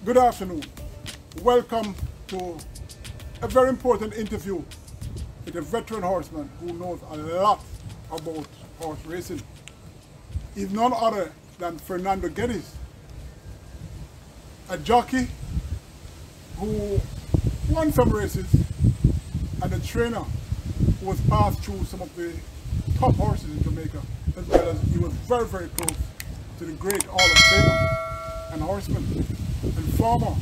Good afternoon. Welcome to a very important interview with a veteran horseman who knows a lot about horse racing. He's none other than Fernando Geddes, a jockey who won some races and a trainer who was passed through some of the top horses in Jamaica, as well as he was very, very close to the great Hall of Famer and Horseman, and former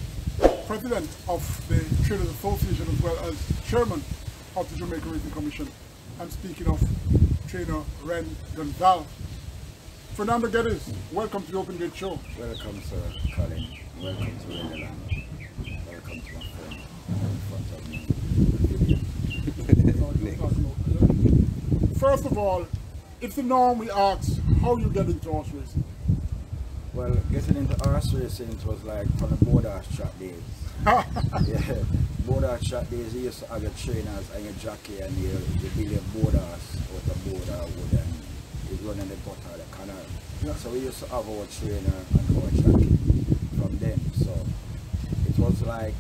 president of the Traders Association, as well as chairman of the Jamaican Racing Commission. I'm speaking of trainer Ren Gonzalez. Fernando Geddes, welcome to the Open Gate Show. Welcome, sir, Colin. Welcome to England. Welcome to my friend in front of me. First of all, it's the norm we ask how you get into horse racing. Well, getting into horse racing, it was like from the board horse track days. Yeah, board horse track days, you used to have your trainers and your jockey, and you build your board horse with a board or wood, and you run in the gutter of the canal. Yeah. So we used to have our trainer and our jockey from them. So it was like,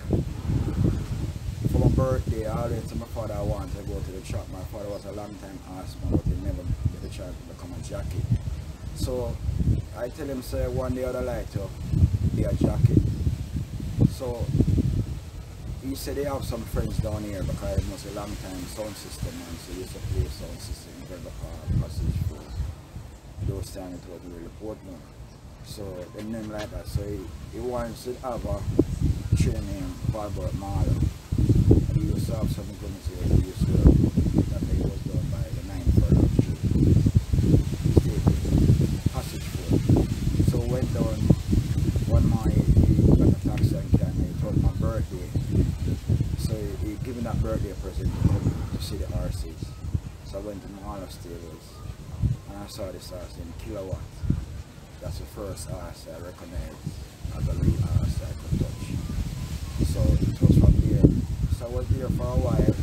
for my birthday, I always told my father I wanted to go to the track. My father was a long time horseman, but he never get a chance to become a jockey. So I tell him, say, one day I'd like to be a jockey. So he said they have some friends down here because it was a long time sound system, and so he used to play sound system in the passage for those times. It was really important. So they name like that. So he wants to have a training Valbert Marlow. And he used to have something coming to it. He used to that he was done by the 9th furlong passage for. So went down one morning, he got a taxi and came, and it was my birthday. So he gave me that birthday present to come to see the horses. So I went to my Marlow stables and I saw this horse in Kilowatt. That's the first horse I recognized as a real horse I could touch. So it was from there. So I was there for a while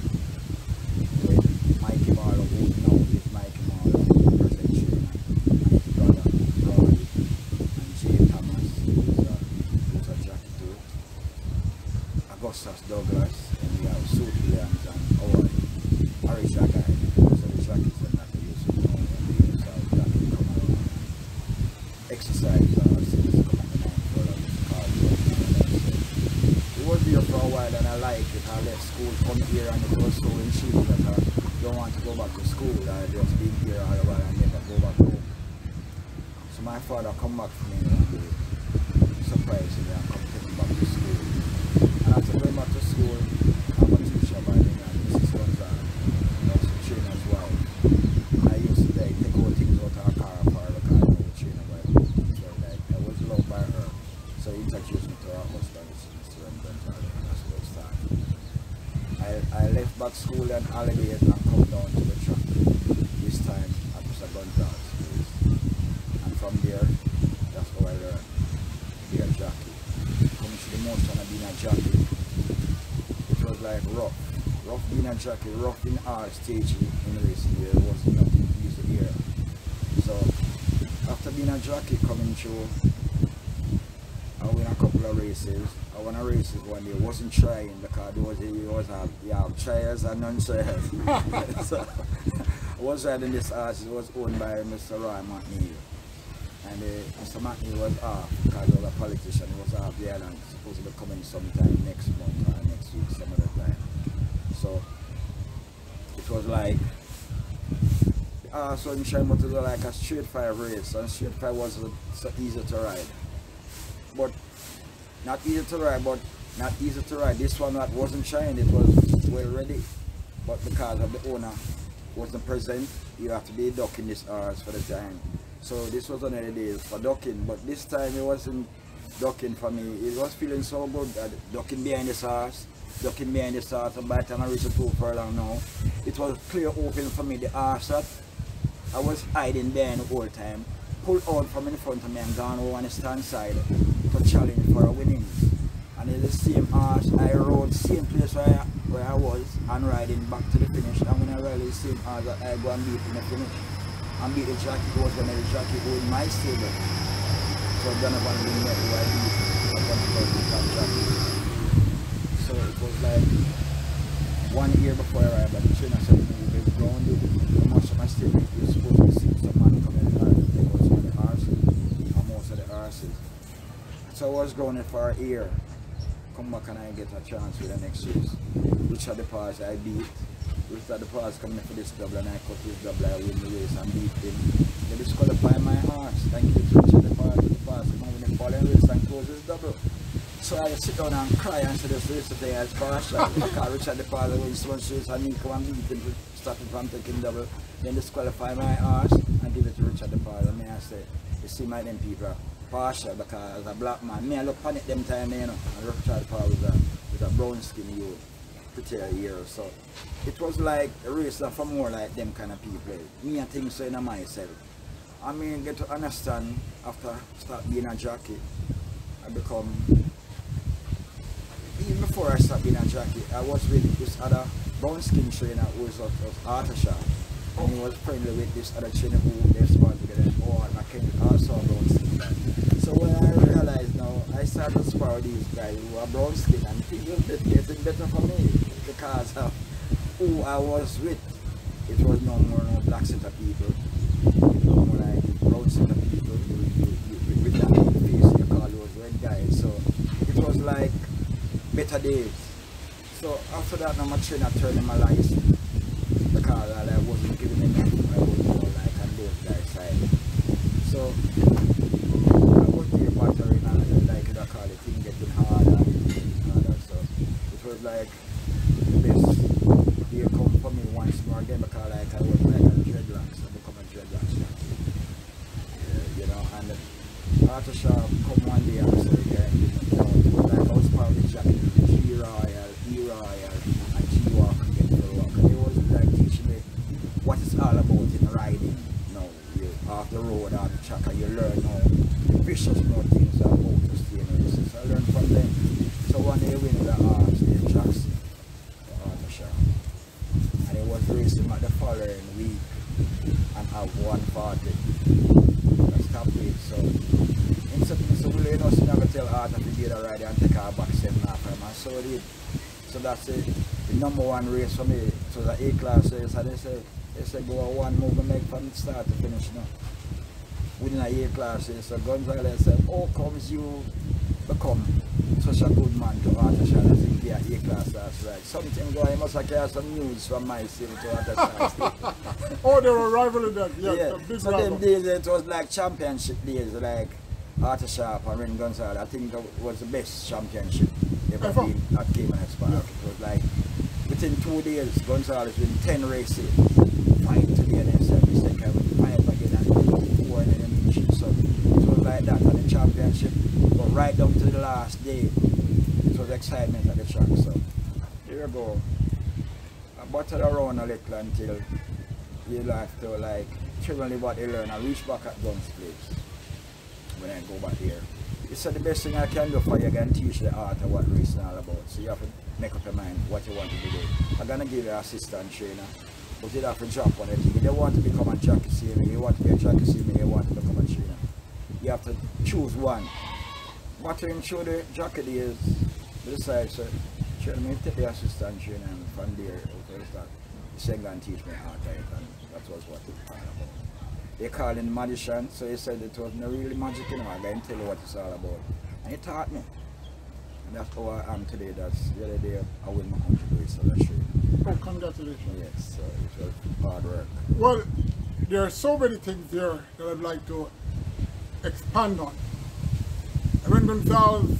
with Mikey Marlow, who now is Mikey Marlow, present trainer, and his brother Roy, and Jay Thomas, who's a jockey too, Augustus Douglas, and we have Sue Williams and Howard, Harry Jagger. So the jockeys are not used to know, and we used to have jockey come around, exercise since coming to 9 furlong cars. It was there for a while and I like it. I left school, come here, and it was so in shape that I don't want to go back to school. I just been here all the while and never go back home. So my father come back for me one day, surprisingly, and come take me back to school. And after going back to school, I'm a teacher by the name of Mrs. Gonzalez. I was a trainer as well. And I used to like, take all things out of her car for her because I know the trainer by her. So like, I was loved by her. So he introduced me to her husband, Mr. Gonzalez, and that's where it started. I left back school and holidays and come down to the track. This time at Mr. Gonzalez's place. And from there, that's how I learned to be a jockey. Coming to the motion of being a jockey, it was like rough. Rough being a jockey, rough in our stage in racing. There was nothing easy here. So after being a jockey coming through, I win a couple of races. I won a race one day. I wasn't trying because you have trials and non-trials. So I was riding this horse. It was owned by Mr. Roy McNeil. And Mr. McNeil was off because of a politician. He was off the island. Supposed to be coming sometime next month or next week, some other time. So it was like so in China it was like a straight 5 race, and straight 5 was so easy to ride. But not easy to ride, This one that wasn't trying, it was well ready. But because of the owner wasn't present, you have to be ducking this horse for the time. So this was one of the days for ducking, but this time it wasn't ducking for me. It was feeling so good that ducking behind this horse, and by the time I reached the 2 furlong now, it was clear open for me. The horse that I was hiding behind the whole time pulled out from in front of me and gone over on the stand side to challenge for a winning. And it's the same horse I rode, same place where I was, and riding back to the finish. And when I ride the same horse, I go and beat in the finish. And beat the jockey, who was going to be the jockey who in my stable. So I'm going to win that who I beat. gonna go to top jockey. So it was like 1 year before I arrived at the trainer said, we've been grounded. The much of my stable, you're supposed to see some man coming in and they go to the horses, or most of the horses. So I was grounded for a year. Come back and I get a chance with the next race. Richard the Pass I beat. Richard the Pass coming for this double and I cut this double, I win the race and beat him. They disqualify my horse. Thank you to Richard the Pass. Come on, when they fall in race and close this double. So I sit down and cry and say this race today as partial. Because Richard the Pass wins one race and me come and beat him to stop him from taking double. Then disqualify my horse and give it to Richard the Pass. And I say, you see my them people partial because as a black man, me I look on it them time, you know, and Richard Paul with a brown skin youth, pretty a year or so. It was like a race for more like them kind of people. Me I think so in myself. I mean, get to understand after start being a jockey, I become, even before I started being a jockey, I was with this other brown skin trainer who was of Arthurshire. And he was friendly with this other trainer who they sparred together. Oh, and I came also a brown skin guy. So when I realized now, I started to spar these guys who are brown skin and things were getting better for me because of who I was with. It was no more no black set of people. It was more like brown set of people with that face you call those red guys. So it was like better days. So after that, now my trainer turned in my license because I wasn't giving enough. I was more like on those guys' side. So I was there battering and like I call it thing getting harder and harder. So it was like the best day come for me once more again because like I was like a dreadlocks. I become a dreadlocks champion. You know, and Arthur Sharp come one day and said, yeah, it was like I was part of the jacket, G Royal, E Royal, and G Walk and get the walk. And it was like teaching me what it's all about in riding. You know, you off the road, off the track, and you learn how vicious more things are about to stay in races. So I learned from them. So one day we win the horse, the Jackson, the Arthur Sharp. And he was racing at the following week and have 140. I stopped it. So so we know so never tell Arthur to get a ride and take her back 7.5 and so did. So that's it. The number one race for me. It was an A-class race and they said go a one move and make from start to finish now. Within an A-class race. So Gonzalez said, how comes you become such a good man to Arthur Shah? I think they are A-class, that's right. Something going, I must have carried some news from my city to Arthur Shah. Oh, they were rivaling that, yes, yeah. a big So rival. them days it was like championship days, like Arthur Sharp and Ren Gonzalez. I think that was the best championship ever been at Caymanas Park. Yeah. It was like within 2 days, Gonzalez win 10 races, fight today and then 7 seconds, fight again and 4 and then each. So it was like that at the championship. But right down to the last day, it was excitement at the track. So here we go. I battled around a little until you have to like trivially what you learn. I reach back at Guns Place when I go back here. It's the best thing I can do for you. I can teach the art of what racing all about. So you have to make up your mind what you want to do. I'm gonna give you an assistant trainer, but you have to drop on it. If you want to become a jockey CMA, you want to be a jockey CMA, you want to become a trainer. You have to choose one. Battering through the jockey days, decide, so train me, take the assistant trainer, and from there, the second and teach me art, and that was what it was all about. They called him magician, so he said it wasn't really magic, you know, I can tell you what it's all about. And he taught me. And that's how I am today. That's the other day I win my 100 race, so that's true. Oh, congratulations. Yes, so it was hard work. Well, there are so many things there that I'd like to expand on. Ren Gonzalez,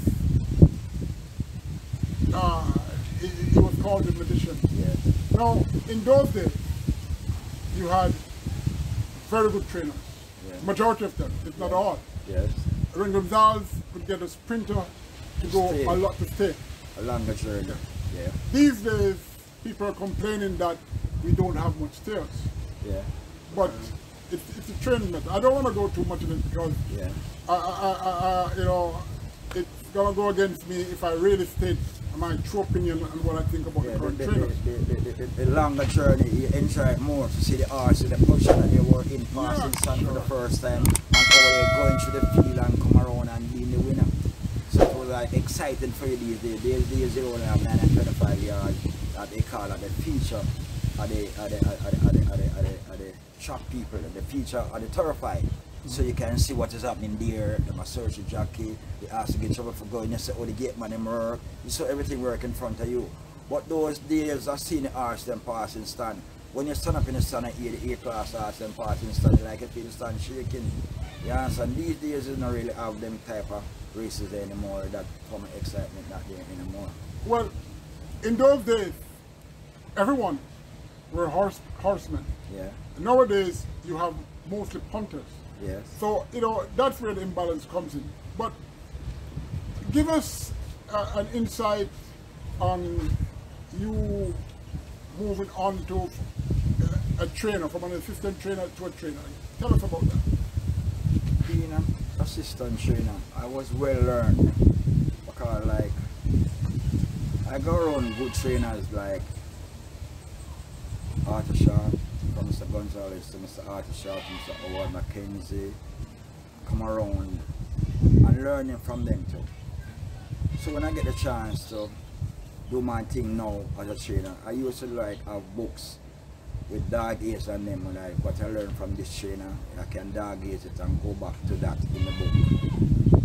he was called the magician. Yes. Now, in those days, you had very good trainers. Yeah. Majority of them, if not all. Yes. Ren Gonzalez would get a sprinter to go stay. a lot to stay. A longer journey. Yeah. These days, people are complaining that we don't have much stairs. Yeah. But it's a training method. I don't want to go too much in it because Yeah. you know, it's gonna go against me if I really state my true opinion and what I think about the current trainers. The longer journey, you enjoy it more to see the horse, the position that you were in passing sun for the first time, and how they're going through the field and come around and being the winner. So it was like exciting for you these days. These you only have 925 yards that they call it the feature of the track people, the feature of the thoroughfare. So you can see what is happening there. Them a search the jockey, they ask to get trouble for going, you say, oh, the gate man them work. You saw everything work in front of you. But those days I seen the horse them passing stand. When you stand up in the stand and hear the A-class horse them passing stand, like you feel the stand shaking. You understand? These days you don't really have them type of races there anymore, that form of excitement not there anymore. Well, in those days, everyone were horsemen. Yeah. Nowadays, you have mostly punters. Yes. So, you know, that's where the imbalance comes in. But give us an insight on you moving on to a trainer, from an assistant trainer to a trainer. Tell us about that. Being an assistant trainer, I was well learned. Because like, I go around good trainers like Arthur Sharp, from Mr. Gonzalez to Mr. Arthur Sharp, Mr. Howard Mackenzie, come around and learning from them too. So when I get the chance to do my thing now as a trainer, I used to like have books with dog ears on them, like what I learned from this trainer, I can dog ears it and go back to that in the book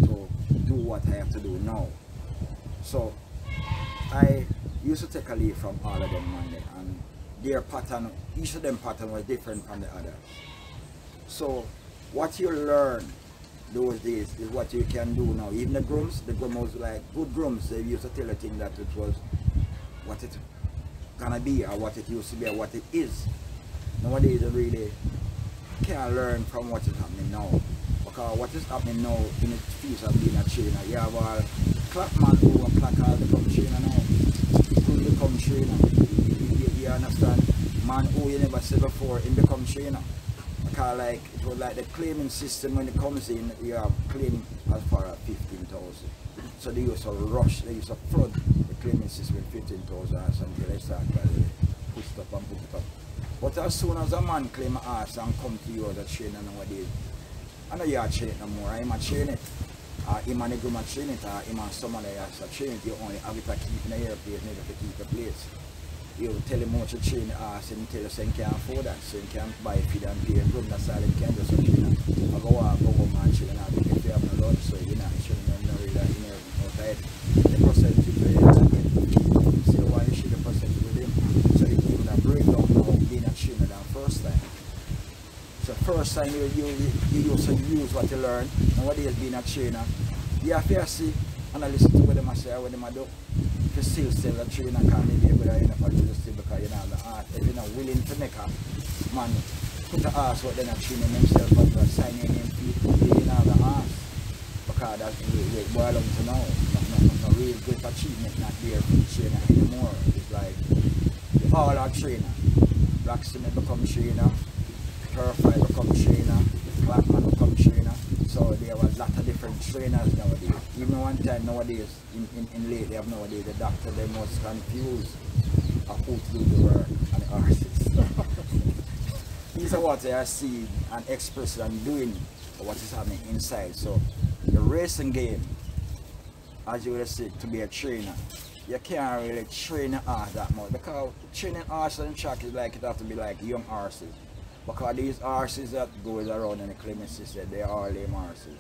to do what I have to do now. So I used to take a lead from all of them Monday, and their pattern, each of them pattern was different from the others. So what you learn those days is what you can do now. Even the grooms was like good grooms, they used to tell a thing that it was what it gonna be or what it used to be or what it is. Nowadays you really can't learn from what is happening now. Because what is happening now in the field of being a trainer, you have a clock man who a clock all become trainer now. Who become trainer. You understand? Man who you never said before, he become trainer. Because like it was like the claiming system when it comes in, you have claim as far as 15,000. So they used to rush, they used to flood the claiming system with 15,000 until they start push it up and put it up. But as soon as a man claim an horse and come to you as a trainer nowadays, I know you are training no more, I'm a train it. Him and the groom a train it, or him and someone else a train it, you only have it to keep in the air place, never to keep the place. You tell him how much to train the horse and tell you so he can't afford that, so he can't buy feed and pay and groom, that's all he can do, so train it. I go home and train it, if you have no lunch, so you're not training them, no really, you know, outside. The percentage is very high. See why you should the percentage with him, so he give him a breakdown now being a trainer than first time. So first time you used to use what you learn, nowadays being a trainer, you have to see and listen to what they say, what they do. If you still a trainer, can't maybe able to enough to do still because you know the art, if you're not willing to make a man put the ass what they're not training themselves but to sign your name people, you know the ass. Because that's the way it boils down to now. No real great achievement not there for the trainer anymore. It's like they all are trainer. Blacksmith become trainer. Thoroughfare become trainer, Clackman become trainer, so there was a lot of different trainers nowadays. Even one time nowadays, in late they have nowadays, the doctor they most confused of who to do the work and the horses. These are what they are seeing and expressing and doing what is happening inside. So the racing game, as you would say, to be a trainer, you can't really train a horse that much because training horses on the track is like it have to be like young horses. Because these horses that goes around in the claiming system, they are all lame horses.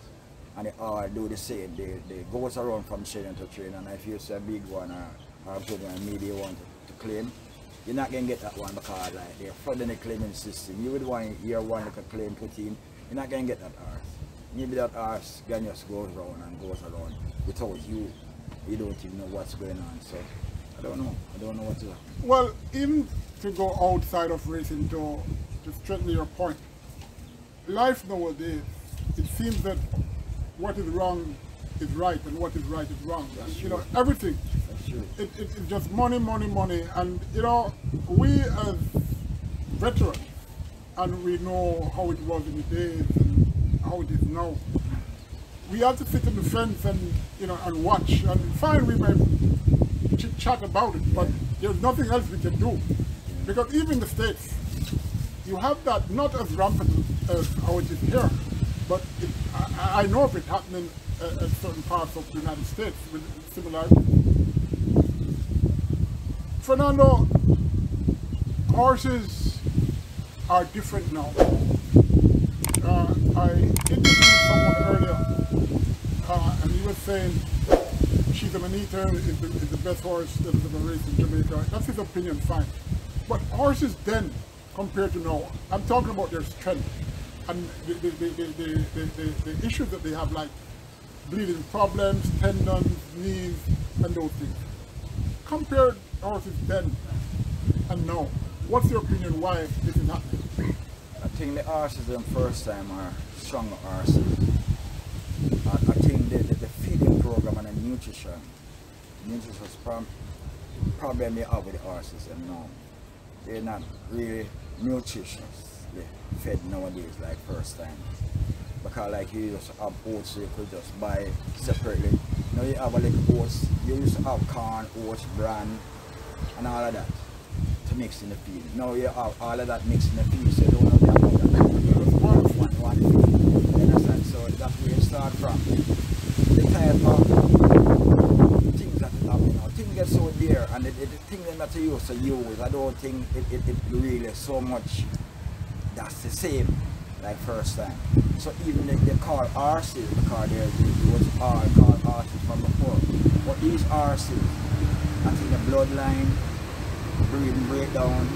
And they all do the same. They goes around from training to training. And if you see a big one or a good one, maybe you want to claim, you're not going to get that one because like, they're flooding the claiming system. You would want your one like a claim put in, you're not going to get that horse. Maybe that horse can just goes around and goes around without you. You don't even know what's going on. So I don't know what to do. Well, even to go outside of racing to strengthen your point, life nowadays, it seems that what is wrong is right and what is right is wrong. And, you know, everything. That's true. It's just money, money, money. And, you know, we as veterans, and we know how it was in the days and how it is now, we have to sit on the fence and, you know, and watch. And fine, we might chit-chat about it, but there's nothing else we can do. Because even in the States, you have that not as rampant as how it is here, but I know of it happening at certain parts of the United States with similarities. Fernando, horses are different now. I interviewed someone earlier, and he was saying she's a Manita is the best horse that has ever raced in Jamaica. That's his opinion, fine. But horses then, compared to now, I'm talking about their strength and the issues that they have, like bleeding problems, tendons, knees, and those things. Compare horses then and now. What's your opinion why this is happening? I think the horses the first time are stronger horses. I think the feeding program and the nutrition is problem they have with the horses, and now they're not really nutritious. They fed nowadays like first time. Because like you used to have oats, so you could just buy separately. Now you have a little oats, you used to have corn, oats, bran, and all of that to mix in the feed. Now you have all of that mixed in the feed, so you don't have the amount of that. You just one feed. You understand? So that's where you start from. The type of things that you have, you know, things get so dear, and the things that you used to use, I don't think it really so much that's the same like first time. So even they call horses because there was all called horses from before. But these horses, I think the bloodline, breeding breakdown,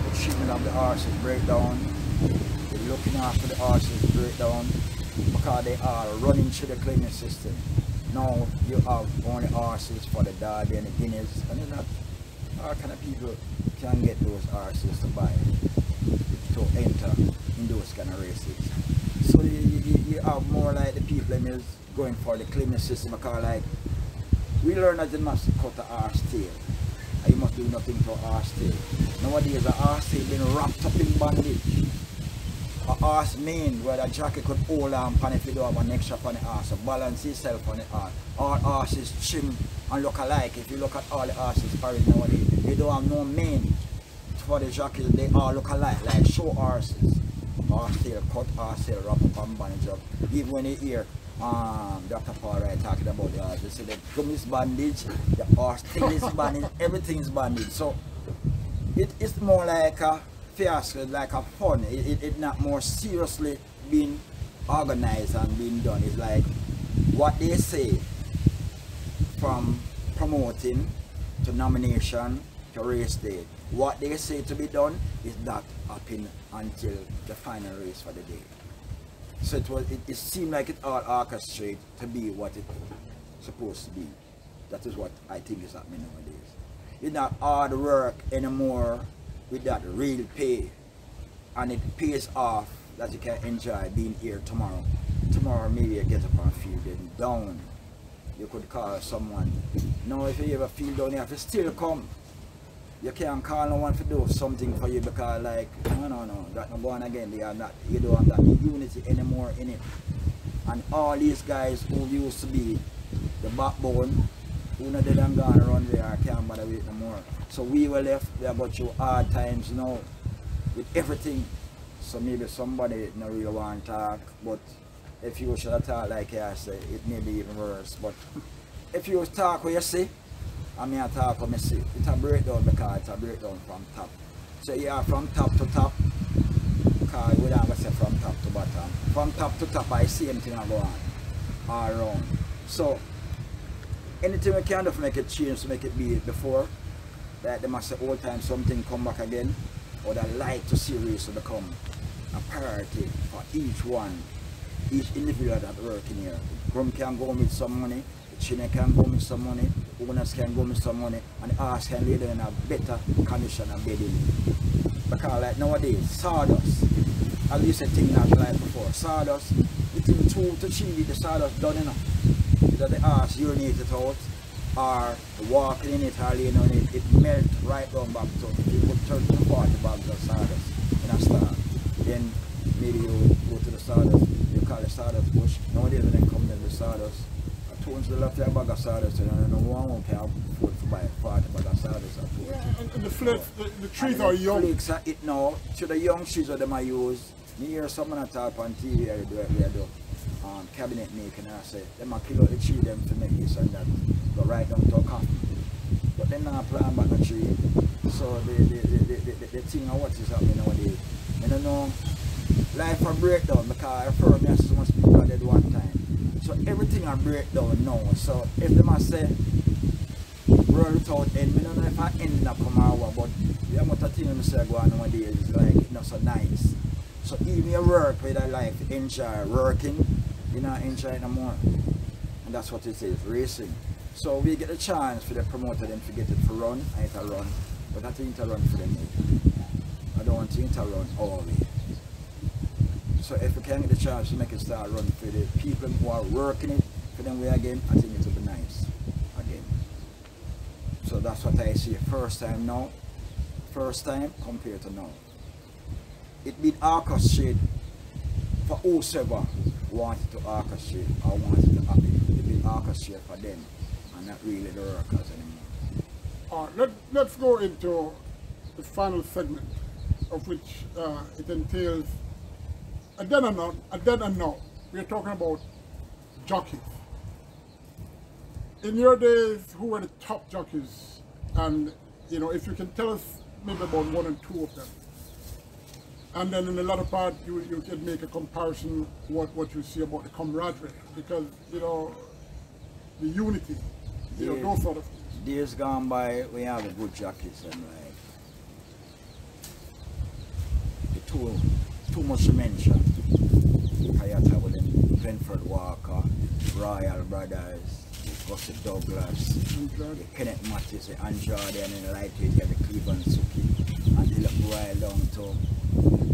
the treatment of the horses breakdown, the looking after the horses breakdown, because they are running through the clinic system. Now you have only horses for the Derby and the Guineas, and then not all kind of people can get those horses to buy, to enter in those kind of races. So you have more like the people that is going for the clinic system, because like we learn that you must cut a horse tail, and you must do nothing to a horse tail. Nowadays a horse tail been wrapped up in bandage. A horse mane where the jockey could hold on pan if you don't have an extra on the horse, so balance yourself on the horse. All horses trim and look alike. If you look at all the horses nowadays, they don't have no mane for the jockeys, they all look alike, like show horses. Horse tail cut, horse tail wrap up and bandage up. Even when you hear Dr. Paul Wright talking about the horse, they say the gum is bandage, the horse tail is bandage, everything is bandage. So it's more like a fiasco, like a fun. It's not more seriously being organized and being done. It's like what they say from promoting to nomination to race day. What they say to be done is not happening until the final race for the day. So it seemed like it all orchestrated to be what it's supposed to be. That is what I think is happening nowadays. It's not hard work anymore with that real pay, and it pays off that you can enjoy being here tomorrow. Tomorrow maybe you get up and feel down. You could call someone. Now if you ever feel down, you have to still come. You can't call no one to do something for you because like, no, that not going again. They are not, you don't have that unity anymore in it. And all these guys who used to be the backbone, who not dead and gone around there, can't bother with it no more. So we were left, we are going through hard times now with everything. So maybe somebody not really want to talk, but if you should talk like I say, it may be even worse. But if you talk what you see, I mean I talk what I see, it's a breakdown because it's a breakdown from top. So you are from top to top, because we don't say from top to bottom. From top to top, I see anything go on all around. So anything we can do to make it change, to make it be before, that they must say all time something come back again, or they like to see race to become a priority for each one, each individual that work in here. Grum can go with some money, the China can go with some money, owners can go with some money, and the horse can lay in a better condition and bedding. Because like nowadays, sawdust, as you said thing not like before, sawdust, between 2 to 3 weeks the sawdust done enough. That the horse urinate it out, or walking in it or laying on it, it melt right down back. So if you put 30 to 40 bags of sawdust in a star, then maybe you go to the sawdust, you call it sawdust bush. Nowadays when they come to the sawdust, I told them to left their bag of sawdust, and no one can afford to buy 40 bag of sawdust. Yeah, and the flakes, the trees are young. Flakes are it now, so the young trees that them I use, Me hear someone talk on TV where they do cabinet making, and I say, them a kill out the tree them to make this and that, go right down to a coffee. But then not plant back a tree. So the thing of what is happening nowadays, I don't know, life a breakdown because I've heard me so much people are dead one time. So everything a breakdown now. So if they must say, world without end, I don't know if I end not come out, but the amount of things I say go on nowadays is like, it's not so nice. So even your work with a life, enjoy working, you know, enjoy it no more. And that's what it is, racing. So we get a chance for the promoter them to get it for run, and it run. But I think it run for them. I don't want it to run all the way. So if we can get the chance to make it start run for the people who are working it for them way again, I think it will be nice again. So that's what I see first time now. First time compared to now. It been orchestrated for whosoever wanted to orchestrate or wanted to happen. It been orchestrated for them and not really the workers anymore. Let's go into the final segment, of which it entails a then and now. We're talking about jockeys. In your days, who were the top jockeys? And you know, if you can tell us maybe about one and two of them. And then in the latter part, you can make a comparison what you see about the camaraderie, because you know the unity, you know, those sort of things. Days gone by, we have a good jockeys and like too much to mention. I have with them Brentford Walker, Royal Brothers, Gussie Douglas, the Kenneth Mattis, the Andrade, and in the lightweight you have the Cleveland Suki, and the little boy down to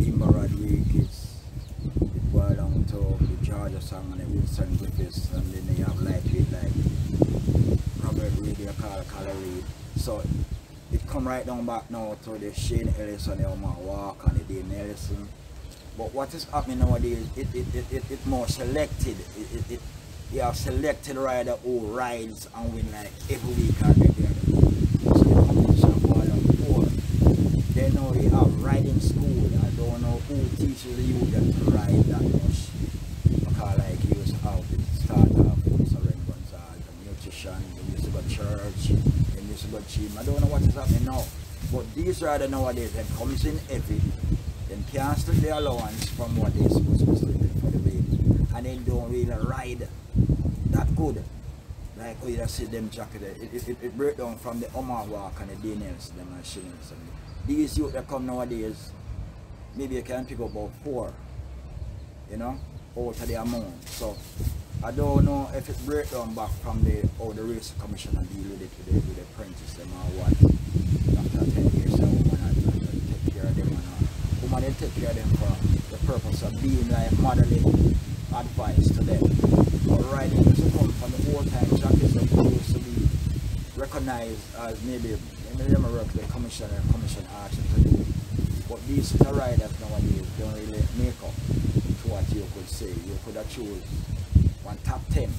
Imba Rodriguez, the boy down to the Georgia Song and the Wilson Griffiths, and then you have lightweight like Robert Reed, you call Colin Reed. So it come right down back now to the Shane Ellis and the Omar Walker and the Dane Ellison. But what is happening nowadays, it more selected. You have selected rider who rides and win like every week or every other week. So the competition fall on before. Then now you have riding school. I don't know who teaches you that to ride that much. Because like you used to have it start off with Serene Gonzalez, nutrition, you used to go church, you used to go gym. I don't know what is happening now. But these riders nowadays, they comes in every them can't still the allowance from what they're supposed to be sleeping for the week. And they don't really ride that good. Like we just see them jacket, it break down from the Omar Walk and the Daniels, them and Shillings. These youth that come nowadays, maybe you can pick up about 4, you know, out of the amount. So I don't know if it break down back from the race commission and deal with it with the apprentice them or what. After 10 years, a woman had take care of them and woman they take care of them for the purpose of being like modeling advice to them. But riding used to come from the old time jockeys that used to be recognized as maybe them work the commission asked them to do. But these riders nowadays don't really make up to what you could say. You could have choose one top 10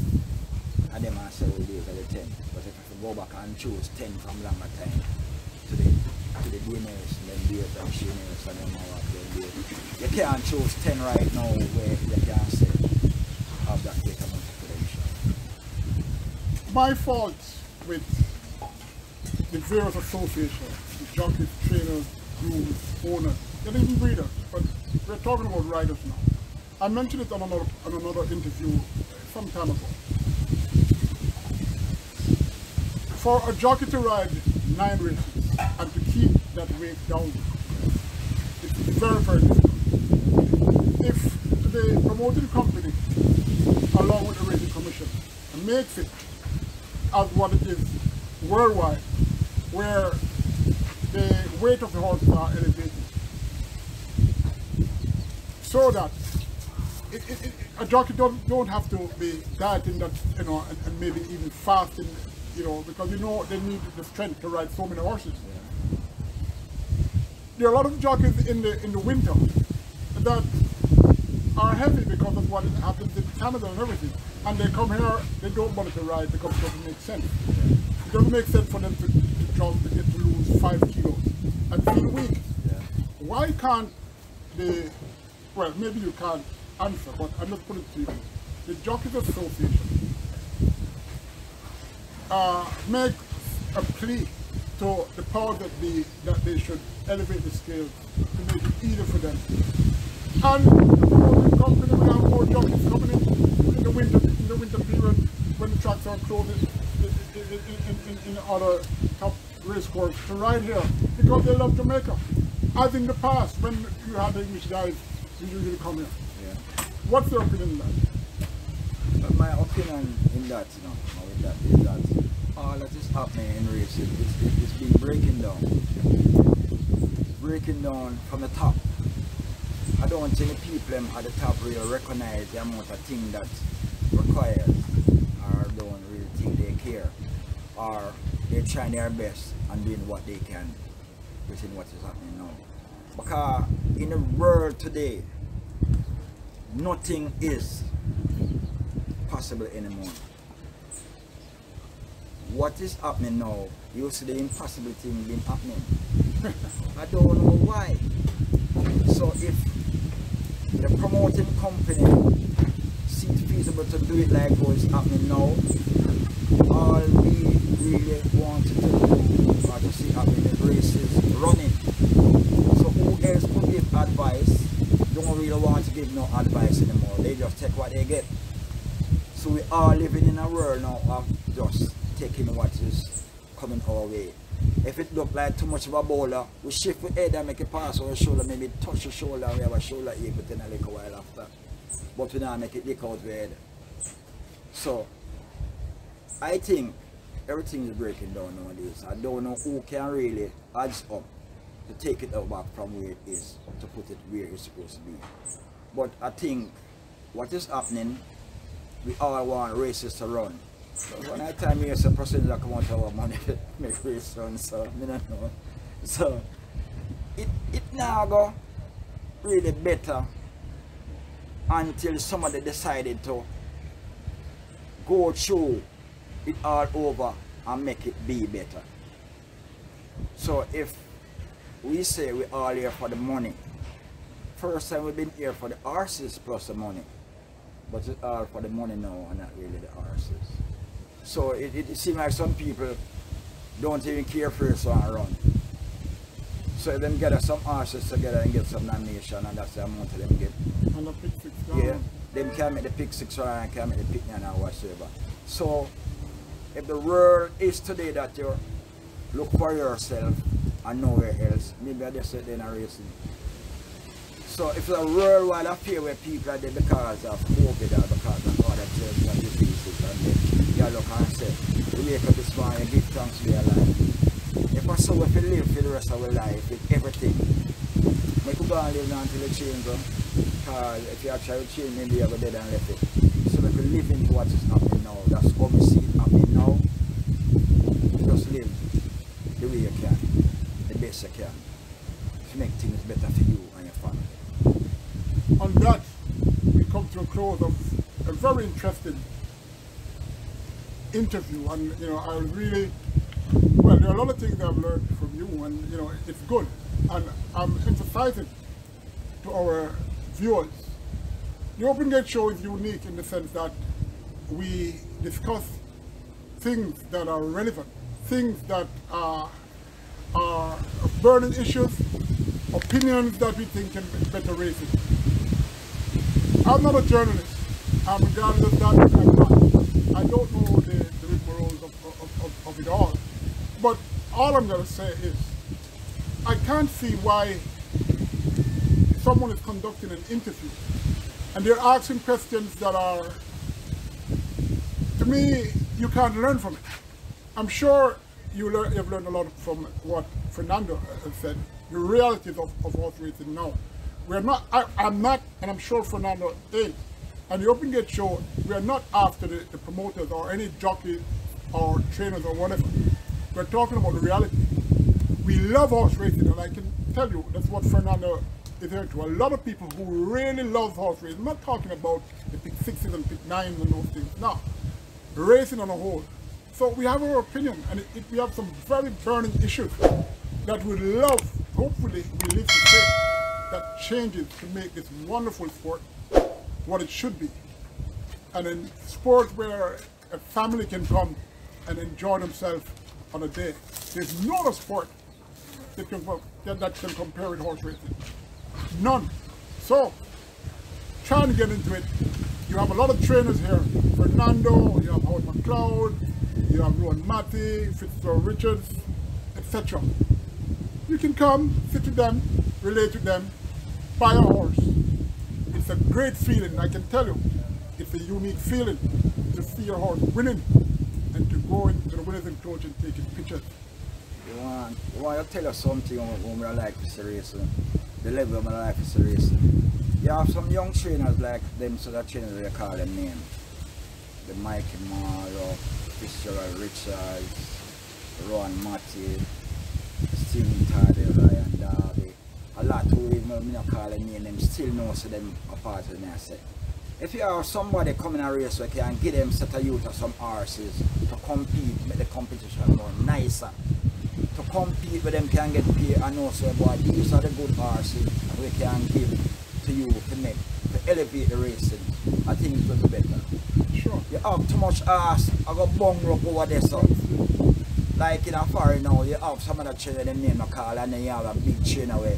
and them and say all these are the 10. But if you go back and choose 10 from longer time to the DNS and then beers and shiners and them all there. You can't choose 10 right now where you can say have that great amount of potential. My fault with the various associations, the jockeys, trainers, grooms, owners, and even breeders, but we're talking about riders now. I mentioned it on another interview some time ago. For a jockey to ride 9 races and to keep that weight down, it's very, very difficult. If the promoting company, along with the racing commission, makes it as what it is worldwide, where the weight of the horses are elevated, so that a jockey don't have to be dieting that, you know, and maybe even fasting, you know, because you know they need the strength to ride so many horses. Yeah. There are a lot of jockeys in the winter that are heavy because of what happens in Canada and everything, and they come here, they don't want to ride because it doesn't make sense. Yeah. It doesn't make sense for them to lose 5 kilos and feel weak. Yeah. Why can't the well, maybe you can't answer, but I'm just putting it to you. The Jockeys Association make a plea to the powers that be that they should elevate the scale to make it easier for them. And the promoting company will have more jockeys coming in the winter period when the tracks are closed in other top race courses to ride here because they love Jamaica. As in the past, when you had the English guys, you usually come here. Yeah. What's your opinion on that? My opinion in that, you know, with that is that all that is happening in racing, it's been breaking down. Breaking down from the top. I don't think the people at the top really recognize the amount of things that required, or don't really think they care, or they're trying their best and doing what they can within what is happening now. Because in the world today, nothing is possible anymore. What is happening now, you see the impossible thing been happening. I don't know why. So if the promoting company seems feasible to do it like what's happening now, all we really want to do are to see happening in races running. So who else could give advice? Don't really want to give no advice anymore. They just take what they get. So we are living in a world now of just taking what is coming our way. If it look like too much of a bowler, we shift with head and make a pass on the shoulder, maybe touch the shoulder and we have a shoulder ache within a little while after. But we now make it leak out with head. So I think everything is breaking down nowadays. I don't know who can really adds up to take it out back from where it is to put it where it's supposed to be. But I think what is happening, we all want races to run. So when I tell me it's a percentage that come out of our money to make race run, so I don't know. So it now go really better until somebody decided to go through it all over and make it be better. So if we say we're all here for the money, first time we've been here for the horses plus the money, but it's all for the money now and not really the horses. So it seems like some people don't even care for it, so I run. So if them gather some horses together and get some nomination, and that's the amount of them get. And the pick six yeah, them can make the pick 6 or and can make the pick 9 or whatsoever. So if the world is today that you look for yourself and nowhere else, maybe I just said they're not racing. So if it's a worldwide affair where people are there because of COVID or because of other germs and diseases, and then you look and say, we wake up this morning and give thanks to your life. If I saw if we live for the rest of our life with everything, we could go and live now until the change go. Because if you actually change, maybe you have dead and left it. So we could live into what is happening now. That's how we see it happening now. Just live the way you can, the best you can, to make things better for you and your family. On that, we come to a close of a very interesting interview, and you know, I really, well, there are a lot of things I've learned from you, and you know, it's good, and I'm emphasizing to our viewers, the Open Gate Show is unique in the sense that we discuss things that are relevant, things that are burning issues, opinions that we think can be better rated. I'm not a journalist, and regardless of that, I'm not. I don't know the rigmaroles of it all. But all I'm going to say is, I can't see why someone is conducting an interview and they're asking questions that are, to me, you can't learn from it. I'm sure you've learned a lot from what Fernando said, the realities of horse racing now. We're not, I'm not, and I'm sure Fernando is, and the Open Gate Show, we are not after the promoters or any jockeys or trainers or whatever. We're talking about the reality. We love horse racing, and I can tell you that's what Fernando is here to. A lot of people who really love horse racing, I'm not talking about the pick 6s and pick 9s and those things, no. Racing on a whole. So we have our opinion, and we have some very burning issues that we love, hopefully we live to say. that changes to make this wonderful sport what it should be. And in sports where a family can come and enjoy themselves on a day, there's no other sport that can compare with horse racing. None. So, trying to get into it, you have a lot of trainers here. Fernando, you have Howard McLeod, you have Rowan Matty, Fitzgerald Richards, etc. You can come, sit with them, relate with them, buy a horse. It's a great feeling, I can tell you. It's a unique feeling to see your horse winning and to go into the winners enclosure and taking pictures. You want to tell us something on my life is racing, the level of my life is racing. You have some young trainers like them, so that trainers they call them name. The Mikey Marlowe, Fitzgerald Richards, Rowan Matty, Stephen Tardell, Ryan Darby. A lot who even not call them name, them still know so them a part of me. I say. If you have somebody coming a race where you can give them set a youth or some horses to compete, make the competition more nicer. To compete with them can get paid and also boy, these are the good horses we can give to you to elevate the racing. I think it will be better. Sure. You have too much ass, I got bungle up over there so. Like in a foreign now, you have some of the trainer them name a call and then you have a big trainer where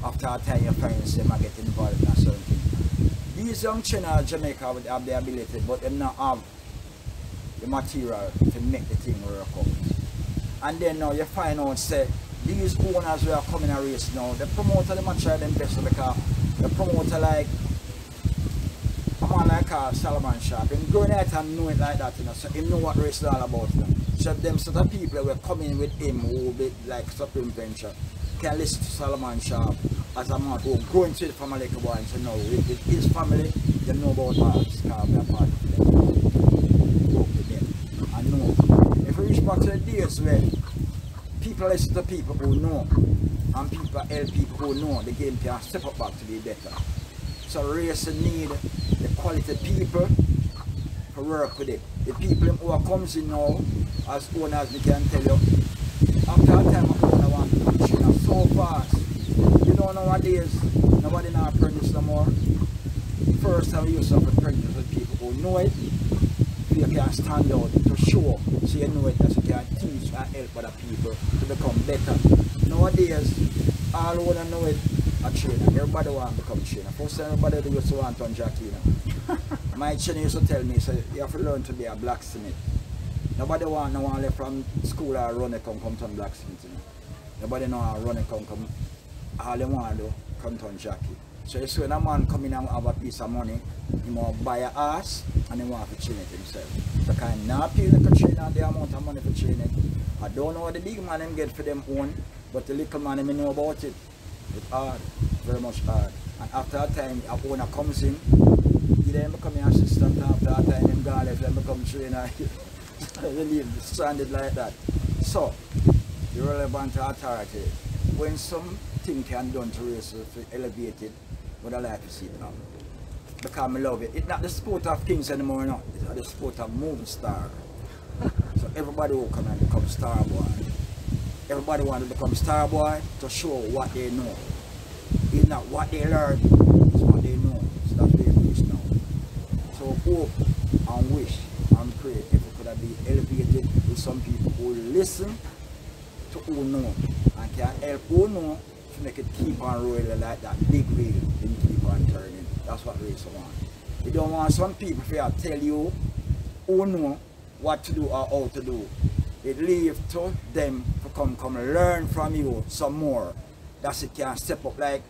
after a time your parents them get involved in a certain thing. These young trainers in Jamaica would have the ability but them not have the material to make the thing work out. And then now you find out say these owners who are coming a race now, the promoter them try them best because the promoter like a man like Solomon Sharp, him going out and know it like that, you know, so him know what race is all about. You know. So them sort of people who are coming with him who will be like Supreme Venture can listen to Solomon Sharp as a man who grow into the family like a boy and say no, with his family, they know about horses because we are part of them. Work with them. And know. If we reach back to the days where people listen to people who know and people help people who know, the game can step up back to be better. So racing need the quality people to work with it. The people who are comes in now, as owners we can tell you, after a time of owner want to come trainer so fast. You know nowadays, nobody now apprentice no more. First time you used to have apprentice with people who know it, you can stand out to show, so you know it, that you can teach and help other people to become better. Nowadays, all who want to know it, a trainer. Everybody want to become a trainer. First time everybody used to want to Jackie, you know. My trainer used to tell me, so you have to learn to be a blacksmith. Nobody want no one left from school or run a come to blacksmith. You know. Nobody know how run a come. All they want to do, come to Jackie. So you see when a man come in and have a piece of money, he want to buy a horse and he want to train it himself. So can not pay the trainer the amount of money for training. I don't know what the big man them get for them own, but the little man them know about it. It's hard, very much hard. And after a time, a owner comes in, he then become an assistant. After a time, him gone left, then become trainer. They leave stranded like that. So, the relevant authority, when something can be done to race to elevate it, would I like to see it now? Because I love it. It's not the sport of kings anymore, no. It's the sport of movie star. So everybody will come and become star boy. Everybody want to become star boy to show what they know. It's not what they learn, it's what they know. So that's what they wish now. So hope and wish and pray if it could have been elevated with some people who listen to who know and can help who know to make it keep on rolling like that big wheel and keep on turning. That's what race want. You don't want some people to tell you who know what to do or how to do. It leaves to them to come learn from you some more. That's it can step up like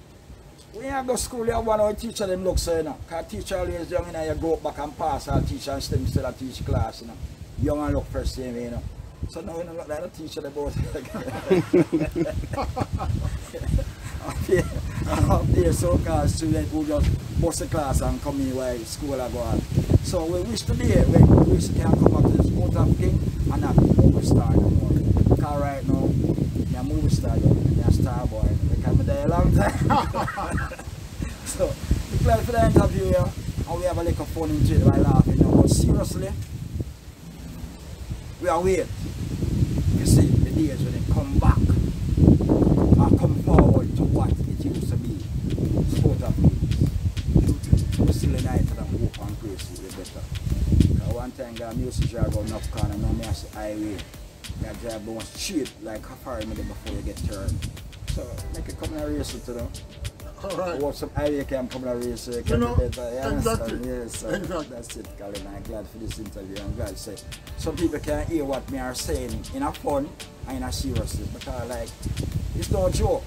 when you go to school you have one of the teacher them look so you know. Because teacher always young, you know, you go back and pass our teacher and STEM still teach class, you know. Young and look first same way, you know. So now you don't look like the teacher they both up there so-called students who just bust the class and come in while school are going. So we wish today when we wish can come up to the sport of king and not be movie star no more. Because right now, you're a movie star, you're a star boy. We can be there a long time. So, we're glad for the interview here. And we have a little fun into it by laughing. But seriously, we are waiting. You see, the days when they come back and come forward to what it used to be. of things. We're still in it and hope and pray to be better. One time I used to drive on enough corner, now I see highway. I drive down straight like how far before you get turned. So make it come and race it to them. Alright. Or some highway can come and race it. You know, better. exactly. Yes, so exactly. that's it, Colin. I'm glad for this interview. I'm glad to say some people can hear what me are saying in a fun and in a seriously, because like it's no joke.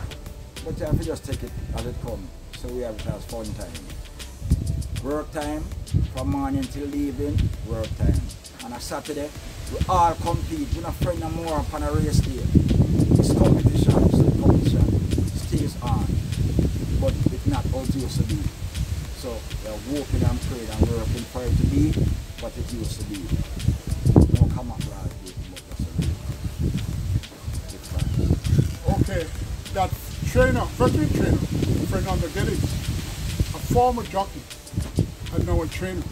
But you have to just take it as it comes. So we have it as fun time. Work time, from morning till evening, work time. On a Saturday, we all compete. We're not afraid no more upon a race day. It's competition, so the competition stays on. But it's not how it used to be. So we're working and praying and working for it to be what it used to be. Don't come up right. Okay, that trainer, veteran trainer, Fernando Geddes, a former jockey, and now a trainer.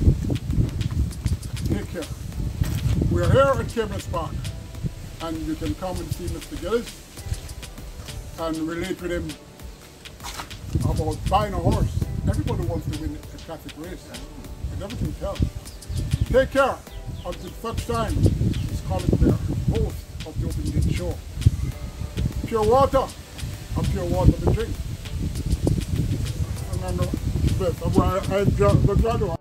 Take care. We are here at Caymanas Park, and you can come and see Mr. Geddes and relate with him about buying a horse. Everybody wants to win a classic race. You never can tell. Take care. Until such time, it's Colin Blair, host of the Open Gate Show. Pure water, and pure water to drink. Fernando, I'm going to